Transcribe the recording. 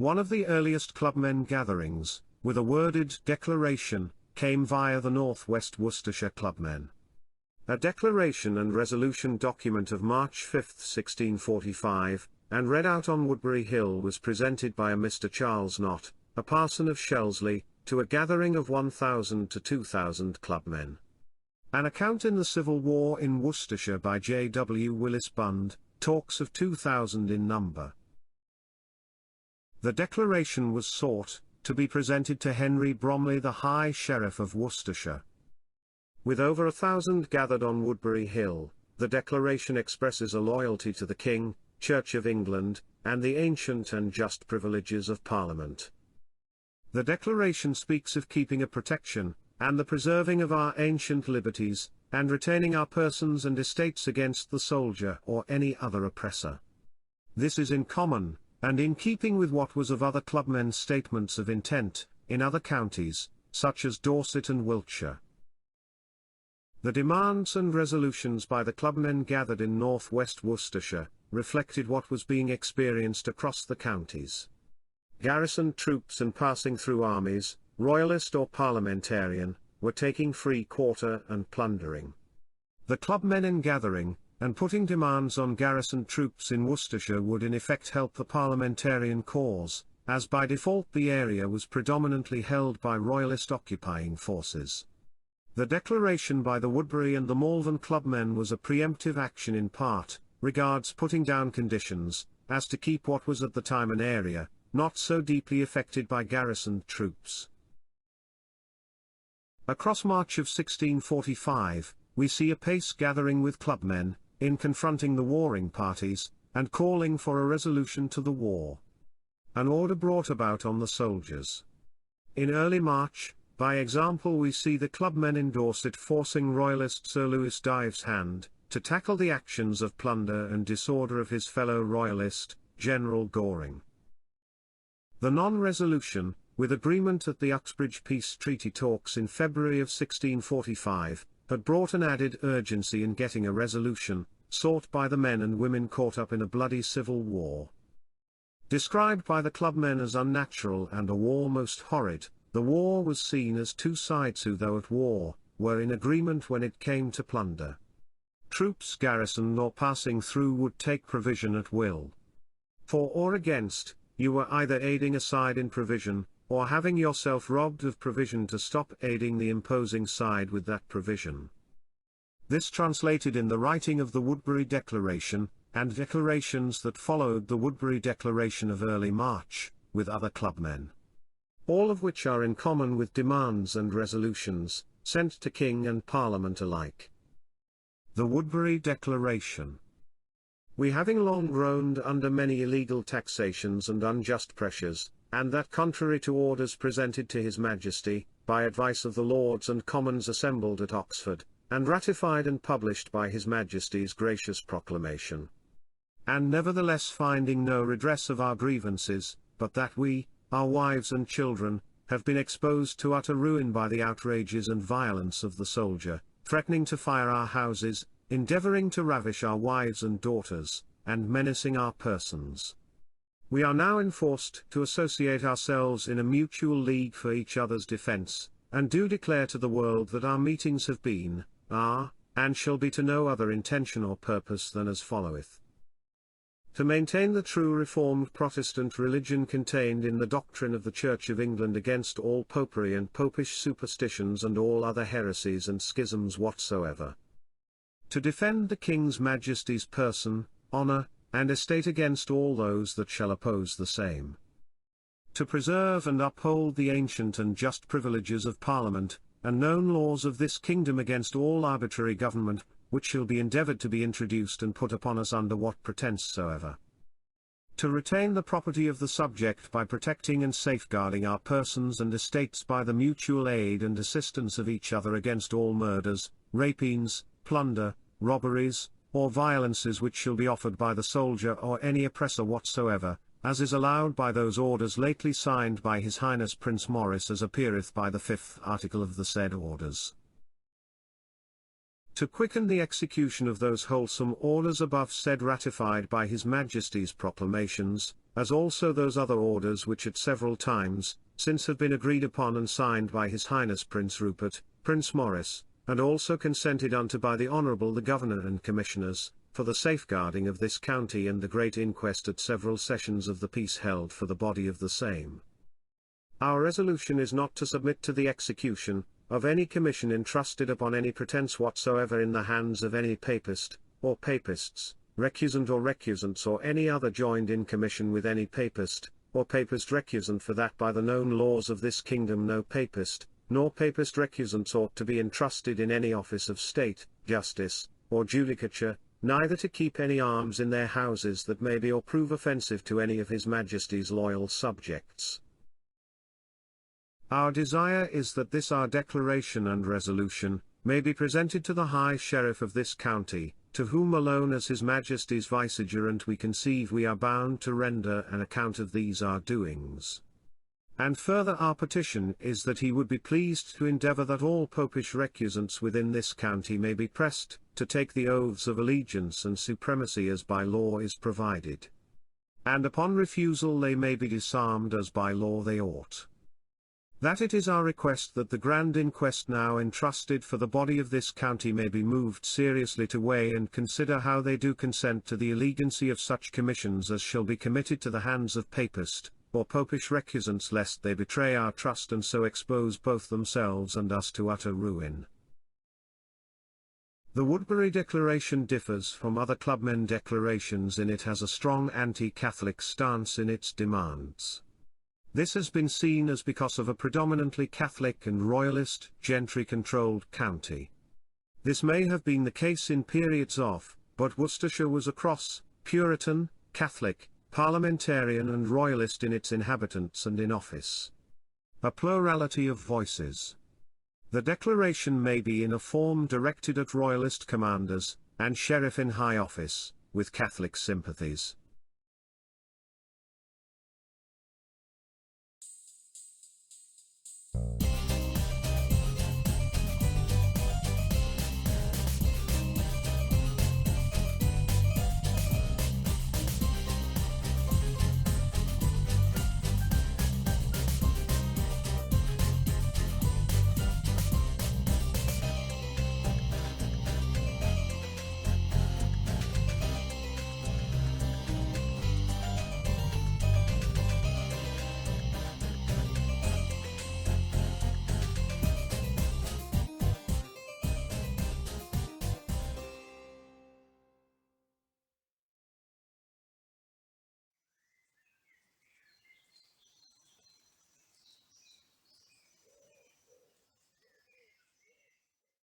One of the earliest clubmen gatherings, with a worded declaration, came via the North West Worcestershire Clubmen. A declaration and resolution document of March 5, 1645, and read out on Woodbury Hill, was presented by a Mr. Charles Knott, a parson of Shelsley, to a gathering of 1,000 to 2,000 clubmen. An account in the Civil War in Worcestershire by J. W. Willis Bund talks of 2,000 in number. The declaration was sought to be presented to Henry Bromley, the High Sheriff of Worcestershire. With over 1,000 gathered on Woodbury Hill, the declaration expresses a loyalty to the King, Church of England, and the ancient and just privileges of Parliament. The declaration speaks of keeping a protection, and the preserving of our ancient liberties, and retaining our persons and estates against the soldier or any other oppressor. This is in common, and in keeping with what was of other clubmen's statements of intent, in other counties, such as Dorset and Wiltshire. The demands and resolutions by the clubmen gathered in North West Worcestershire reflected what was being experienced across the counties. Garrisoned troops and passing through armies, royalist or parliamentarian, were taking free quarter and plundering. The clubmen in gathering, and putting demands on garrisoned troops in Worcestershire would in effect help the parliamentarian cause, as by default the area was predominantly held by royalist occupying forces. The declaration by the Woodbury and the Malvern clubmen was a preemptive action in part, regards putting down conditions, as to keep what was at the time an area, not so deeply affected by garrisoned troops. Across March of 1645, we see a pace gathering with clubmen, in confronting the warring parties, and calling for a resolution to the war. An order brought about on the soldiers. In early March, by example, we see the clubmen in Dorset forcing Royalist Sir Lewis Dives' hand, to tackle the actions of plunder and disorder of his fellow Royalist, General Goring. The non-resolution, with agreement at the Uxbridge Peace Treaty talks in February of 1645, had brought an added urgency in getting a resolution, sought by the men and women caught up in a bloody civil war. Described by the clubmen as unnatural and a war most horrid, the war was seen as two sides who, though at war, were in agreement when it came to plunder. Troops garrisoned or passing through would take provision at will. For or against, you were either aiding a side in provision, or having yourself robbed of provision to stop aiding the imposing side with that provision. This translated in the writing of the Woodbury Declaration, and declarations that followed the Woodbury Declaration of early March, with other clubmen. All of which are in common with demands and resolutions, sent to King and Parliament alike. The Woodbury Declaration. We having long groaned under many illegal taxations and unjust pressures, and that contrary to orders presented to His Majesty, by advice of the Lords and Commons assembled at Oxford, and ratified and published by His Majesty's gracious proclamation. And nevertheless finding no redress of our grievances, but that we, our wives and children, have been exposed to utter ruin by the outrages and violence of the soldier, threatening to fire our houses, endeavouring to ravish our wives and daughters, and menacing our persons. We are now enforced to associate ourselves in a mutual league for each other's defence, and do declare to the world that our meetings have been, are, and shall be to no other intention or purpose than as followeth. To maintain the true Reformed Protestant religion contained in the doctrine of the Church of England against all popery and popish superstitions and all other heresies and schisms whatsoever. To defend the King's Majesty's person, honour, and estate against all those that shall oppose the same. To preserve and uphold the ancient and just privileges of Parliament, and known laws of this kingdom against all arbitrary government, which shall be endeavoured to be introduced and put upon us under what pretence soever. To retain the property of the subject by protecting and safeguarding our persons and estates by the mutual aid and assistance of each other against all murders, rapines, plunder, robberies, or violences which shall be offered by the soldier or any oppressor whatsoever, as is allowed by those orders lately signed by His Highness Prince Maurice as appeareth by the 5th article of the said orders. To quicken the execution of those wholesome orders above said ratified by His Majesty's proclamations, as also those other orders which at several times, since have been agreed upon and signed by His Highness Prince Rupert, Prince Maurice, and also consented unto by the Honourable the Governor and Commissioners, for the safeguarding of this county and the great inquest at several sessions of the peace held for the body of the same. Our resolution is not to submit to the execution of any commission entrusted upon any pretence whatsoever in the hands of any papist, or papists, recusant or recusants or any other joined in commission with any papist, or papist recusant, for that by the known laws of this kingdom no papist, nor papist recusants ought to be entrusted in any office of state, justice, or judicature, neither to keep any arms in their houses that may be or prove offensive to any of His Majesty's loyal subjects. Our desire is that this our declaration and resolution may be presented to the High Sheriff of this county, to whom alone as His Majesty's vicegerent we conceive we are bound to render an account of these our doings. And further our petition is that he would be pleased to endeavour that all popish recusants within this county may be pressed to take the oaths of allegiance and supremacy as by law is provided. And upon refusal they may be disarmed as by law they ought. That it is our request that the grand inquest now entrusted for the body of this county may be moved seriously to weigh and consider how they do consent to the allegancy of such commissions as shall be committed to the hands of papist, or popish recusants, lest they betray our trust and so expose both themselves and us to utter ruin. The Woodbury Declaration differs from other Clubmen declarations in it has a strong anti-Catholic stance in its demands. This has been seen as because of a predominantly Catholic and Royalist, gentry-controlled county. This may have been the case in periods of, but Worcestershire was a cross, Puritan, Catholic, Parliamentarian and Royalist in its inhabitants and in office. A plurality of voices. The declaration may be in a form directed at Royalist commanders, and sheriff in high office, with Catholic sympathies.